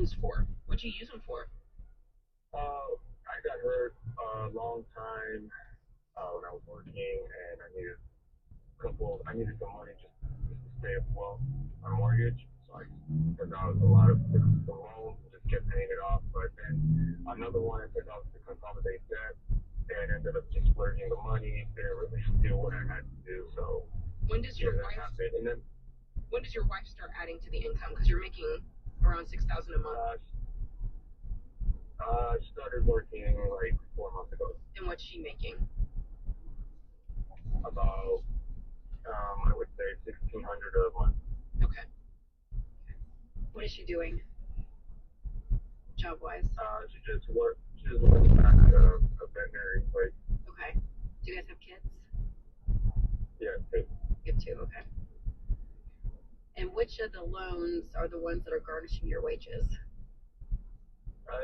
loans for? What'd you use them for? I got hurt a long time when I was working, and I needed some money just to stay afloat my mortgage. So I took out a lot of different loans and just kept paying it off. But then another one I took out to consolidate debt and ended up just splurging the money. Didn't really do what I had to do. So When does yeah, your that wife happened. And then when does your wife start adding to the income? Because you're making around 6,000 a month. uh, I started working like 4 months ago. And what's she making? About I would say 1,600 a month. Okay. What is she doing, job wise? She just works back at a veterinary place. Okay. Do you guys have kids? Yeah, You have two. Okay. And which of the loans are the ones that are garnishing your wages?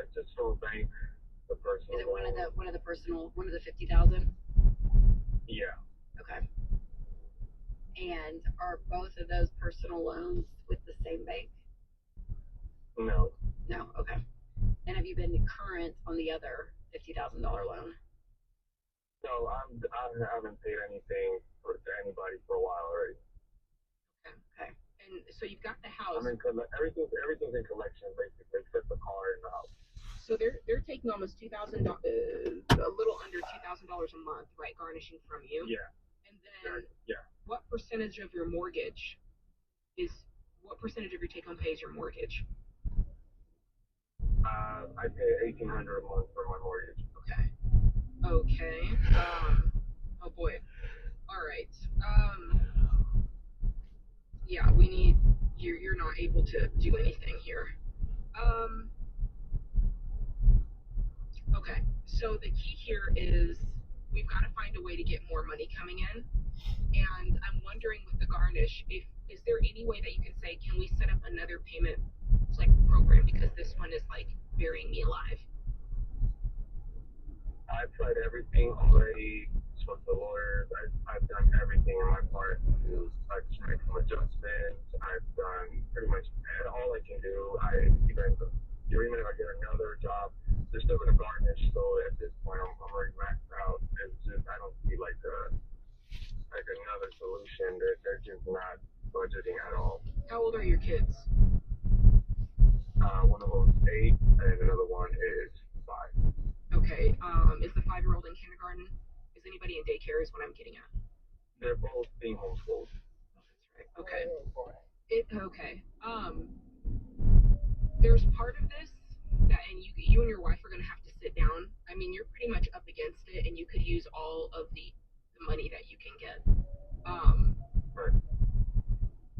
it's just from a bank, the Is personal it one of loan. the 50,000? Yeah, Okay. And are both of those personal loans with the same bank? no, No. Okay. And have you been current on the other $50,000 loan? no. I haven't paid anything to anybody for a while already. Okay. Okay. And so you've got the I house. mean, everything's in collection basically, except the car and the house. So they're taking almost $2,000, a little under $2,000 a month, right? Garnishing from you. Yeah, And then yeah. what percentage of your mortgage is what percentage of your take home pay is your mortgage? I pay 1,800 a month for my mortgage. Okay. Okay. Oh boy. All right. Yeah, we need you're not able to do anything here. Um, okay. So the key here is we've got to find a way to get more money coming in. And I'm wondering with the garnish, if is there any way that you can say, can we set up another payment like program because this one is like burying me alive? I've tried everything already. Spoke to lawyers. I've done everything in my part to make some adjustments. I've done pretty much all I can do. Even if I get another job, they're still going to garnish. So at this point, I'm already maxed out. It's just I don't see like another solution. They're just not budgeting at all. How old are your kids? One of them is 8, and another one is 5. Okay. Is the 5-year-old in kindergarten? Is anybody in daycare? Is what I'm getting at. They're both being homeschooled. Oh, that's right. Okay. Okay. There's part of this that, and you and your wife are gonna have to sit down. I mean, you're pretty much up against it, and you could use all of the money that you can get. Um, Right.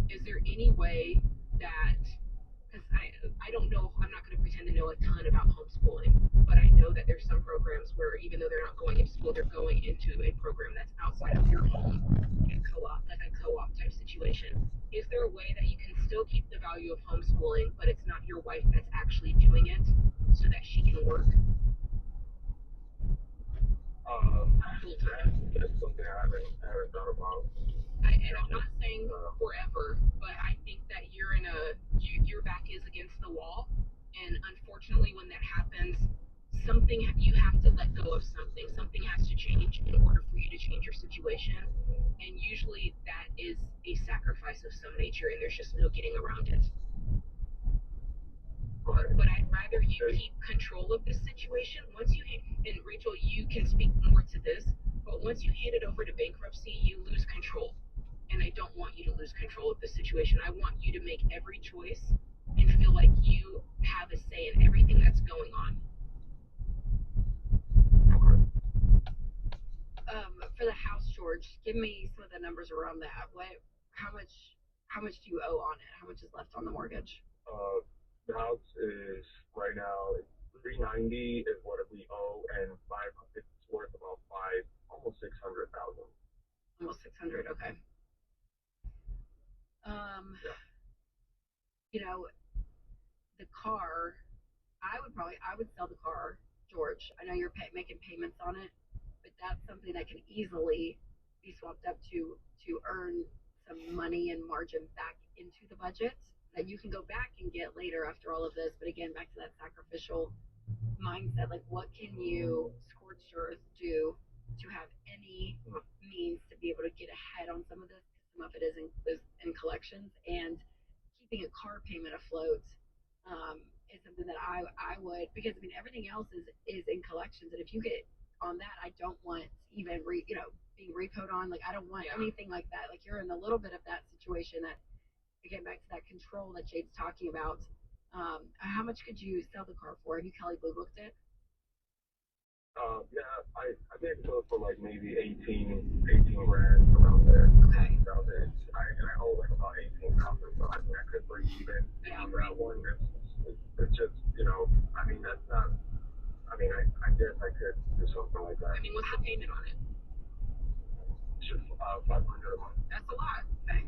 is there any way that because I don't know, I'm not going to pretend to know a ton about homeschooling, but I know that there's some programs where even though they're not going into school, they're going into a program that's outside of your home, a co-op, like a co-op type situation. Is there a way that you can still keep the value of homeschooling, but it's not your wife that's actually doing it so that she can work full time? That's something I haven't thought about. And I'm not saying forever, but I think that your back is against the wall, and unfortunately, when that happens, something you have to let go of something. Something has to change in order for you to change your situation, and usually that is a sacrifice of some nature, and there's just no getting around it. Right. But I'd rather you keep control of this situation. And Rachel, you can speak more to this, but once you hand it over to bankruptcy, you lose control. And I don't want you to lose control of the situation. I want you to make every choice and feel like you have a say in everything that's going on. Okay. For the house, George, give me some of the numbers around that. How much do you owe on it? How much is left on the mortgage? The house is right now 390 is what we owe, and it's worth about almost 600,000. Almost 600. Okay. Um, Yeah. you know, the car, I would sell the car, George. I know you're making payments on it, but that's something that can easily be swapped up to earn some money and margin back into the budget. that you can go back and get later after all of this. But again, back to that sacrificial mindset, like what can you scorched earth do to have any means to be able to get ahead on some of this? Some of it is in collections, and keeping a car payment afloat is something that I would, because I mean everything else is in collections, and if you get on that, I don't want even being repoed on. Like I don't want anything like that. Like you're in a little bit of that situation that, again, back to that control that Jade's talking about. How much could you sell the car for? Have you Kelly Blue booked it? Yeah, I did go for like maybe 18 grand around there. Okay. Around there. And I owe like about 18,000, so I think I could break even on that one. It's just, I mean, that's not, I mean, I guess I could do something like that. I mean, what's the payment on it? Just 500 a month. That's a lot. Okay.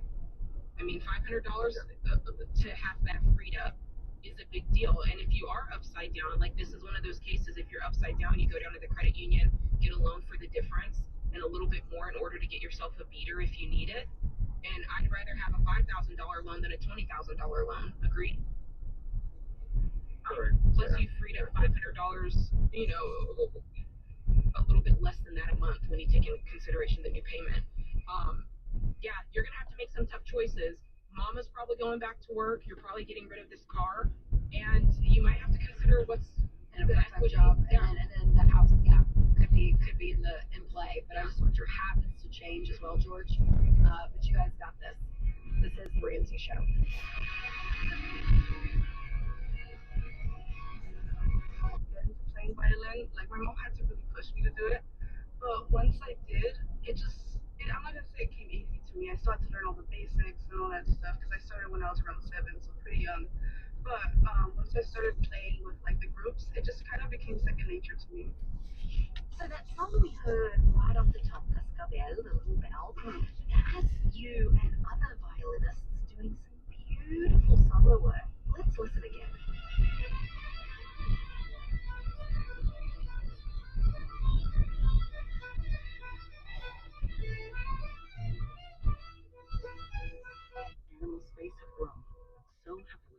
I mean, $500 to have that freed up is a big deal. And if you are upside down, like this is one of those cases, if you're upside down, you go down to the credit union, get a loan for the difference and a little bit more in order to get yourself a beater if you need it. And I'd rather have a $5,000 loan than a $20,000 loan. Agreed. Correct. Plus, you freed up $500, a little bit less than that a month when you take into consideration the new payment. Yeah, you're gonna have to make some tough choices. Mama's probably going back to work. You're probably getting rid of this car, and you might have to consider what's And a the part-time equity. job, Yeah. and then the house, could be in play. But I just want your habits to change as well, George. But you guys got this. This is the Ramsey Show. Get into playing violin. Like my mom had to really push me to do it. But once I did, I'm not gonna say it came easy to me. I still had to learn all the basics and all that stuff because I started when I was around 7, so pretty young. But once I started playing with like the groups, it just kind of became second nature to me. So that song we heard right off the top, Cascabel, the little bell, that has you and other violinists doing some beautiful solo work. Let's listen again. Animal space have grown. So have we.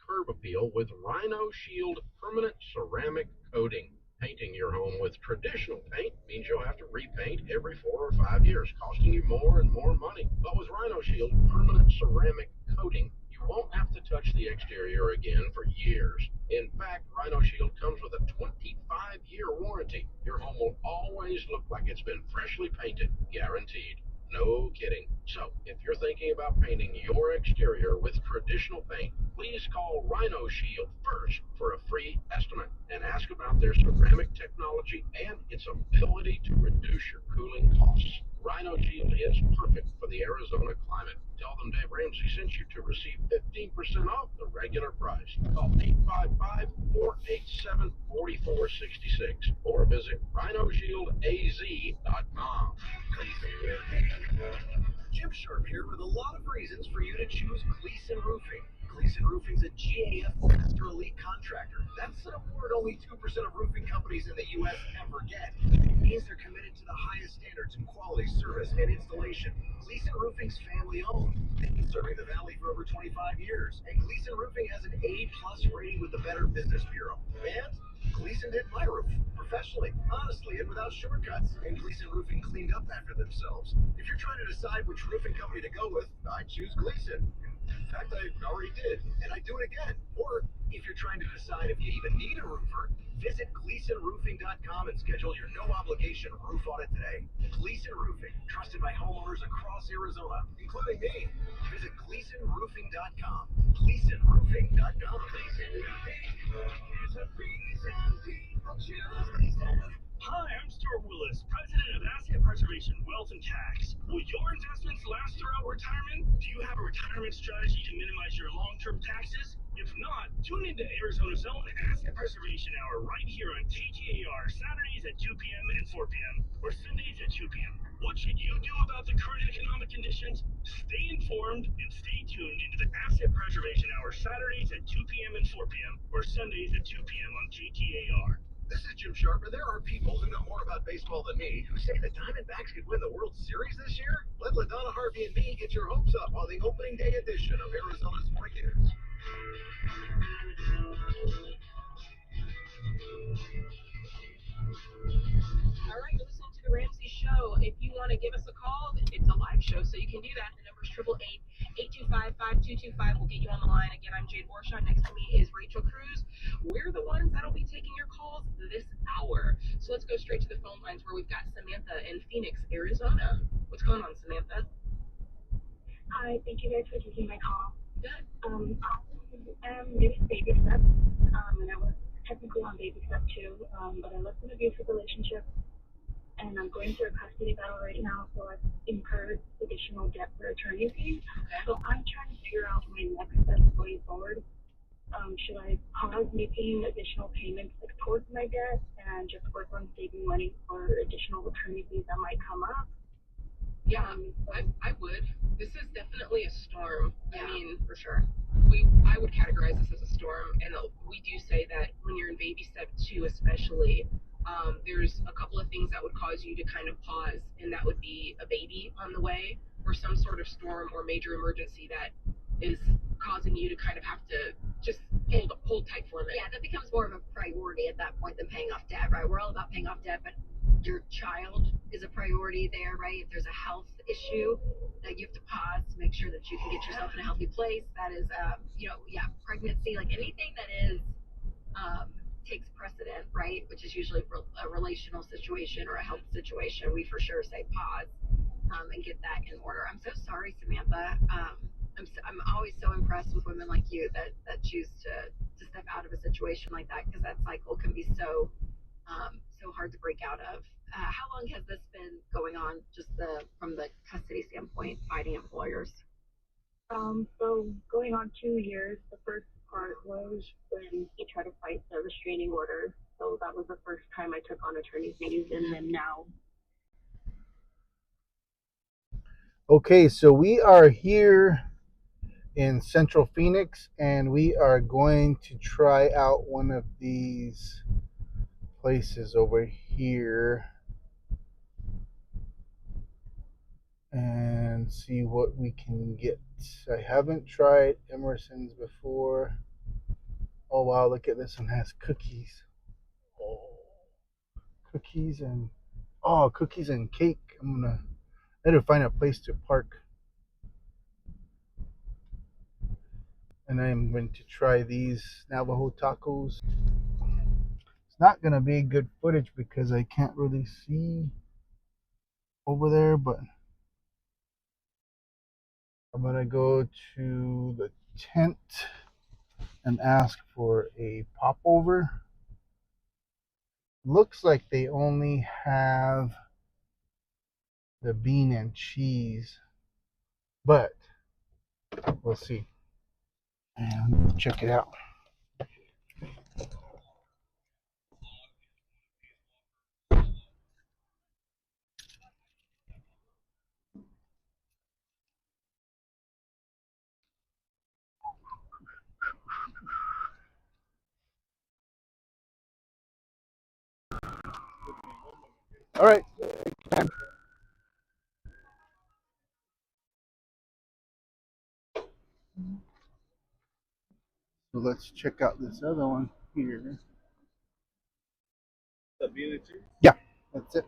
curb appeal with Rhino Shield permanent ceramic coating. Painting your home with traditional paint means you'll have to repaint every 4 or 5 years, costing you more and more money. But with Rhino Shield permanent ceramic coating, you won't have to touch the exterior again for years. In fact, Rhino Shield comes with a 25-year warranty. Your home will always look like it's been freshly painted, guaranteed. No kidding. So, if you're thinking about painting your exterior with traditional paint, please call Rhino Shield first for a free estimate and ask about their ceramic technology and its ability to reduce your cooling costs. Rhino Shield is perfect for the Arizona climate. Tell them Dave Ramsey sent you to receive 15% off the regular price. Call 855-487-4466 or visit rhinoshieldaz.com. Jim Sharp here with a lot of reasons for you to choose Gleason Roofing. Gleason Roofing's a GAF Master Elite contractor. That's an award only 2% of roofing companies in the U.S. ever get. It means they're committed to the highest standards in quality, service, and installation. Gleason Roofing's family owned. They've been serving the Valley for over 25 years. And Gleason Roofing has an A+ rating with the Better Business Bureau. And Gleason did my roof professionally, honestly, and without shortcuts. And Gleason Roofing cleaned up after themselves. If you're trying to decide which roofing company to go with, I'd choose Gleason. In fact, I already did, and I'd do it again. Or if you're trying to decide if you even need a roofer, visit GleasonRoofing.com and schedule your no-obligation roof audit today. Gleason Roofing, trusted by homeowners across Arizona, including me. Visit GleasonRoofing.com. GleasonRoofing.com. Hi, I'm Stuart Willis, President of Asset Preservation, Wealth and Tax. Will your investments last throughout retirement? Do you have a retirement strategy to minimize your long-term taxes? If not, tune into Arizona's own Asset Preservation Hour right here on KTAR, Saturdays at 2 p.m. and 4 p.m., or Sundays at 2 p.m. What should you do about the current economic conditions? Stay informed and stay tuned into the Asset Preservation Hour, Saturdays at 2 p.m. and 4 p.m., or Sundays at 2 p.m. on KTAR. This is Jim Sharp, and there are people who know more about baseball than me who say the Diamondbacks could win the World Series this year. Let LaDonna Harvey and me get your hopes up on the opening day edition of Arizona Sports News. All right, you're listening to the Ramsey Show. If you want to give us a call, it's a live show, so you can do that. The number is 888-825-5225. We'll get you on the line. Again, I'm Jade Warshaw. Next to me is Rachel Cruz. We're the ones that'll be taking your calls this hour. So let's go straight to the phone lines where we've got Samantha in Phoenix, Arizona. What's going on, Samantha? Hi, thank you guys for taking my call. Good. I am new to baby steps, and I was technically on baby step 2, but I left an abusive relationship, and I'm going through a custody battle right now, so I've incurred additional debt for attorney fees. So I'm trying to figure out my next steps going forward. Should I pause making additional payments towards my debt and just work on saving money for additional attorney fees that might come up? Yeah, I would. This is definitely a storm. Yeah, I mean, for sure. I would categorize this as a storm, and we do say that when you're in baby step 2 especially, there's a couple of things that would cause you to kind of pause, and that would be a baby on the way or some sort of storm or major emergency that is causing you to kind of have to just hold tight for a minute. Yeah, that becomes more of a priority at that point than paying off debt, right? We're all about paying off debt, but your child is a priority there, right? If there's a health issue that you have to pause to make sure that you can get yourself in a healthy place, that is, pregnancy, like anything that is, takes precedent, right? Which is usually a relational situation or a health situation. We for sure say pause, and get that in order. I'm so sorry, Samantha. I'm always so impressed with women like you that choose to step out of a situation like that, because that cycle can be so hard to break out of. How long has this been going on, just from the custody standpoint, fighting employers? So going on 2 years. The first part was when he tried to fight the restraining order. So that was the first time I took on attorney fees, and then now. Okay, so we are here in Central Phoenix, and we are going to try out one of these places over here and see what we can get. I haven't tried Emerson's before. Oh wow, look at this one, has cookies. Oh, cookies and cookies and cake. I need to find a place to park, and I am going to try these Navajo tacos. It's not gonna be good footage because I can't really see over there, but I'm gonna go to the tent and ask for a popover. Looks like they only have the bean and cheese, but we'll see. And check it out. All right. So let's check out this other one here. Yeah, that's it.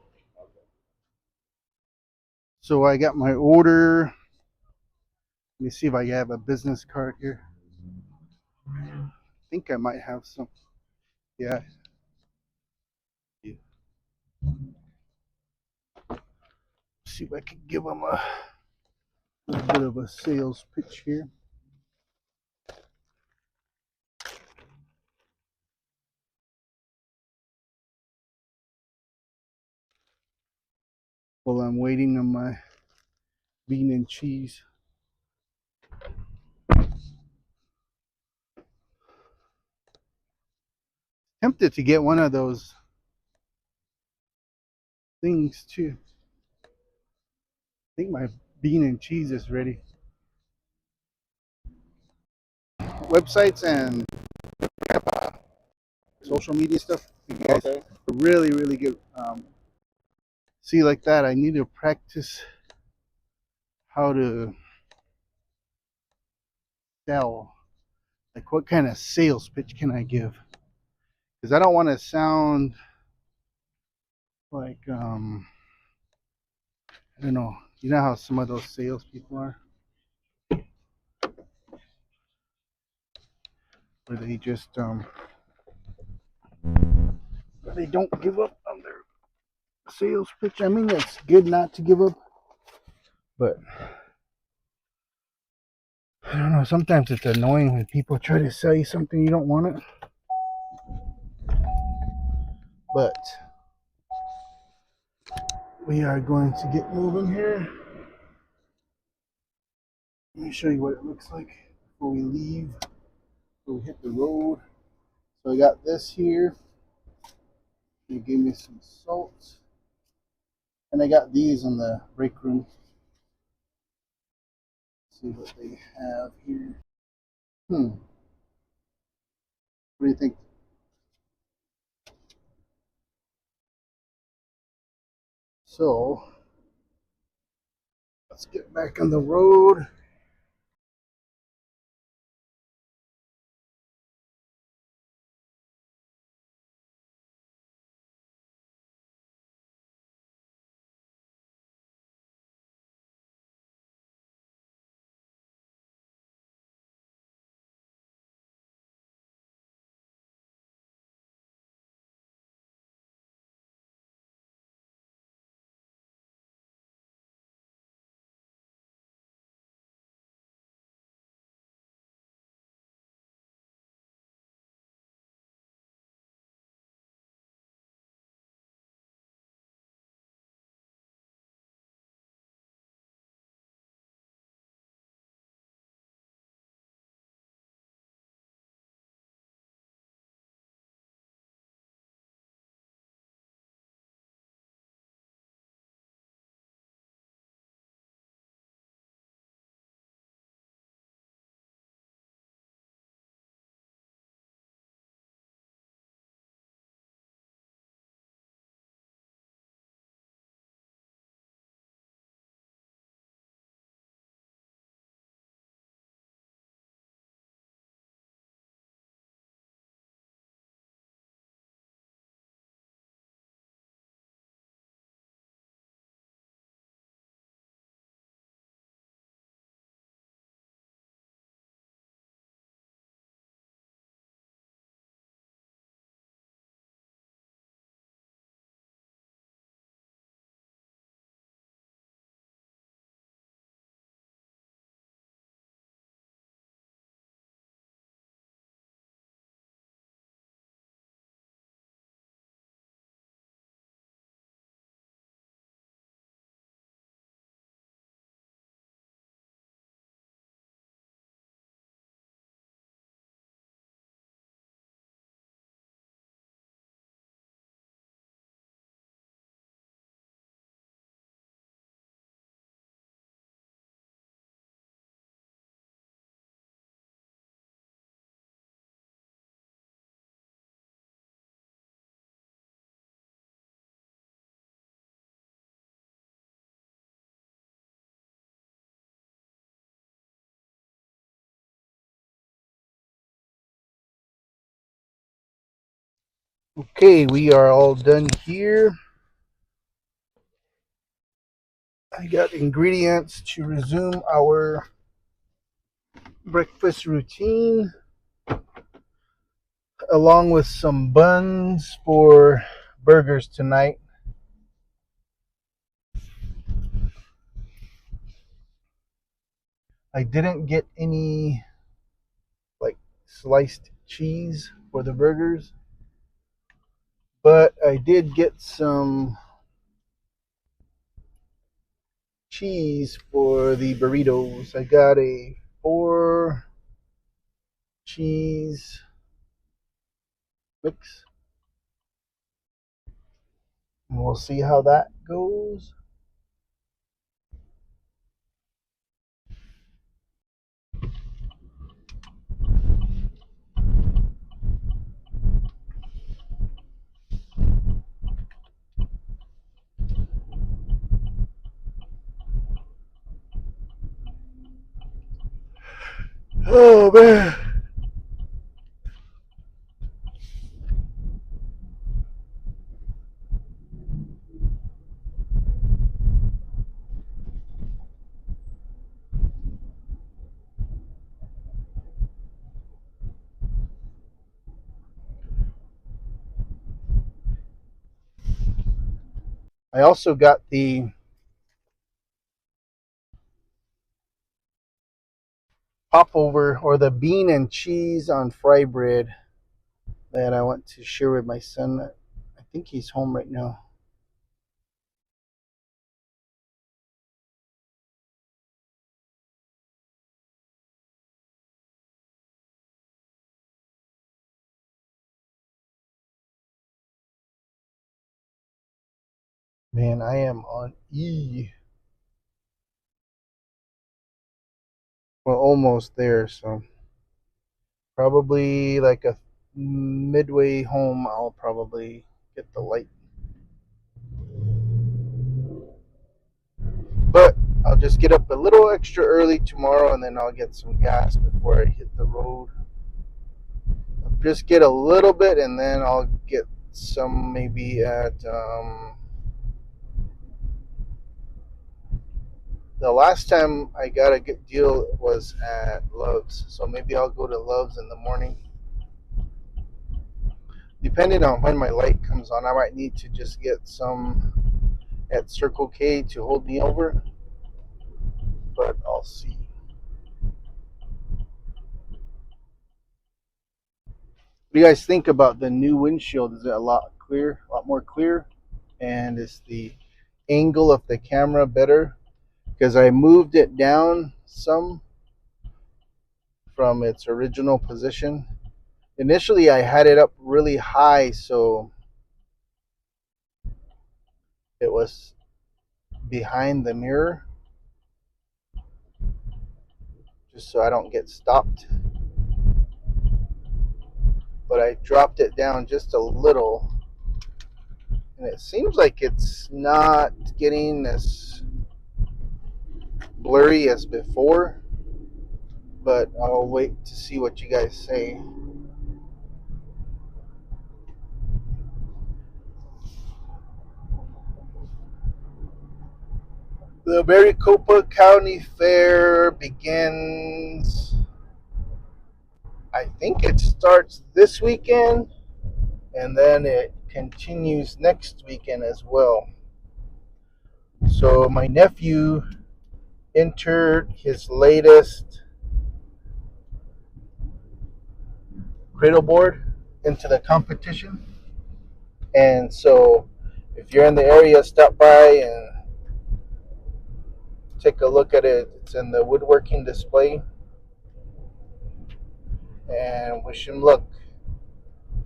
So I got my order. Let me see if I have a business card here. I think I might have some. Yeah. See if I can give them a bit of a sales pitch here. While I'm waiting on my bean and cheese. Tempted to get one of those things too. I think my bean and cheese is ready. Websites and social media stuff. You guys are really, really good. See, like that, I need to practice how to sell. Like, what kind of sales pitch can I give? Because I don't want to sound like, I don't know. You know how some of those salespeople are? Where they just, they don't give up on their sales pitch. I mean, it's good not to give up, but I don't know. Sometimes it's annoying when people try to sell you something you don't want it. But we are going to get moving here. Let me show you what it looks like before we leave, before we hit the road. So I got this here. They gave me some salt. And I got these in the break room. Let's see what they have here. What do you think? So let's get back on the road. Okay, we are all done here. I got ingredients to resume our breakfast routine, along with some buns for burgers tonight. I didn't get any like sliced cheese for the burgers, but I did get some cheese for the burritos. I got a 4 cheese mix, and we'll see how that goes. Oh man. I also got the popover, or the bean and cheese on fry bread, that I want to share with my son. I think he's home right now. Man, I am on E. Well, almost there, so probably like a midway home, I'll probably get the light. But I'll just get up a little extra early tomorrow, and then I'll get some gas before I hit the road. I'll just get a little bit, and then I'll get some maybe at the last time I got a good deal was at Love's, so maybe I'll go to Love's in the morning. Depending on when my light comes on, I might need to just get some at Circle K to hold me over, but I'll see. What do you guys think about the new windshield? Is it a lot more clear? And is the angle of the camera better? Because I moved it down some from its original position. Initially, I had it up really high, so it was behind the mirror, just so I don't get stopped. But I dropped it down just a little, and it seems like it's not getting as blurry as before, but I'll wait to see what you guys say. The Maricopa County Fair begins, I think it starts this weekend, and then it continues next weekend as well. So my nephew entered his latest cradle board into the competition, and so if you're in the area, stop by and take a look at it. It's in the woodworking display, and wish him luck.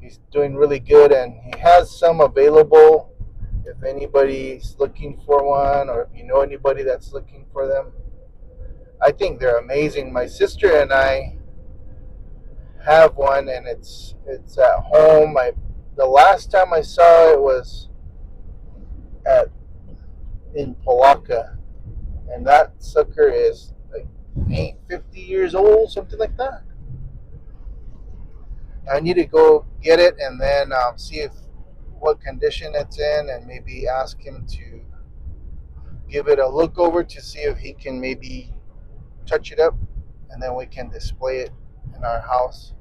He's doing really good, and he has some available if anybody's looking for one, or if you know anybody that's looking for them. I think they're amazing. My sister and I have one, and it's at home. The last time I saw it was in Palaka, and that sucker is like 50 years old, something like that. I need to go get it and then see if what condition it's in, and maybe ask him to give it a look over to see if he can maybe touch it up, and then we can display it in our house.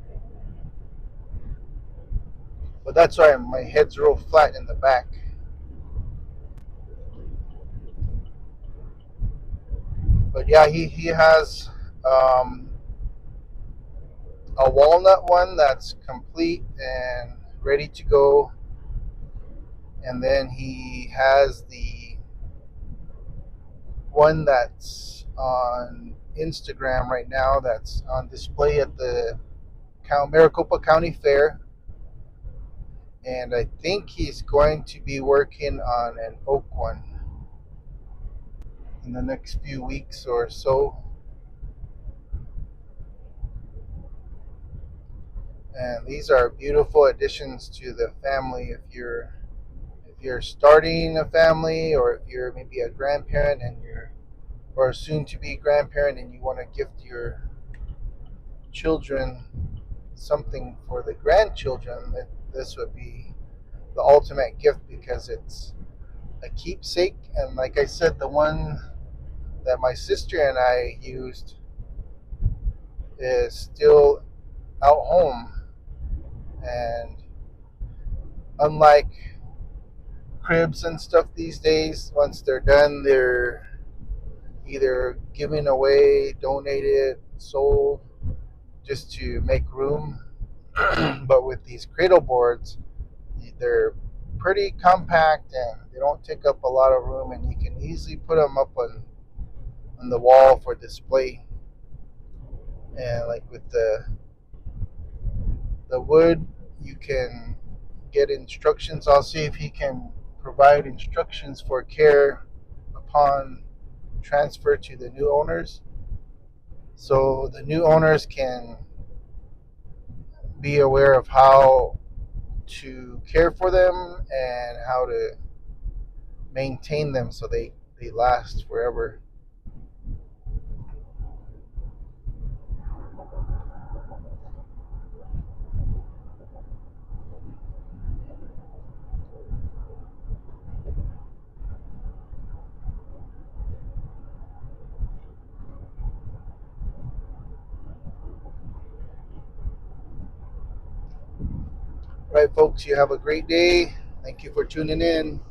But that's why my head's real flat in the back. But yeah, he has a walnut one that's complete and ready to go, and then he has the one that's on Instagram right now that's on display at the Maricopa County Fair, and I think he's going to be working on an oak one in the next few weeks or so. And these are beautiful additions to the family if you're starting a family, or if you're maybe a grandparent and or a soon to be grandparent and you want to gift your children something for the grandchildren. This would be the ultimate gift because it's a keepsake. And like I said, the one that my sister and I used is still out home, and unlike cribs and stuff these days, once they're done, they're either given away, donated, sold, just to make room. But with these cradle boards, they're pretty compact and they don't take up a lot of room, and you can easily put them up on the wall for display. And like with the wood, you can get instructions. I'll see if he can provide instructions for care upon transfer to the new owners, so the new owners can be aware of how to care for them and how to maintain them so they last forever. All right, folks, you have a great day. Thank you for tuning in.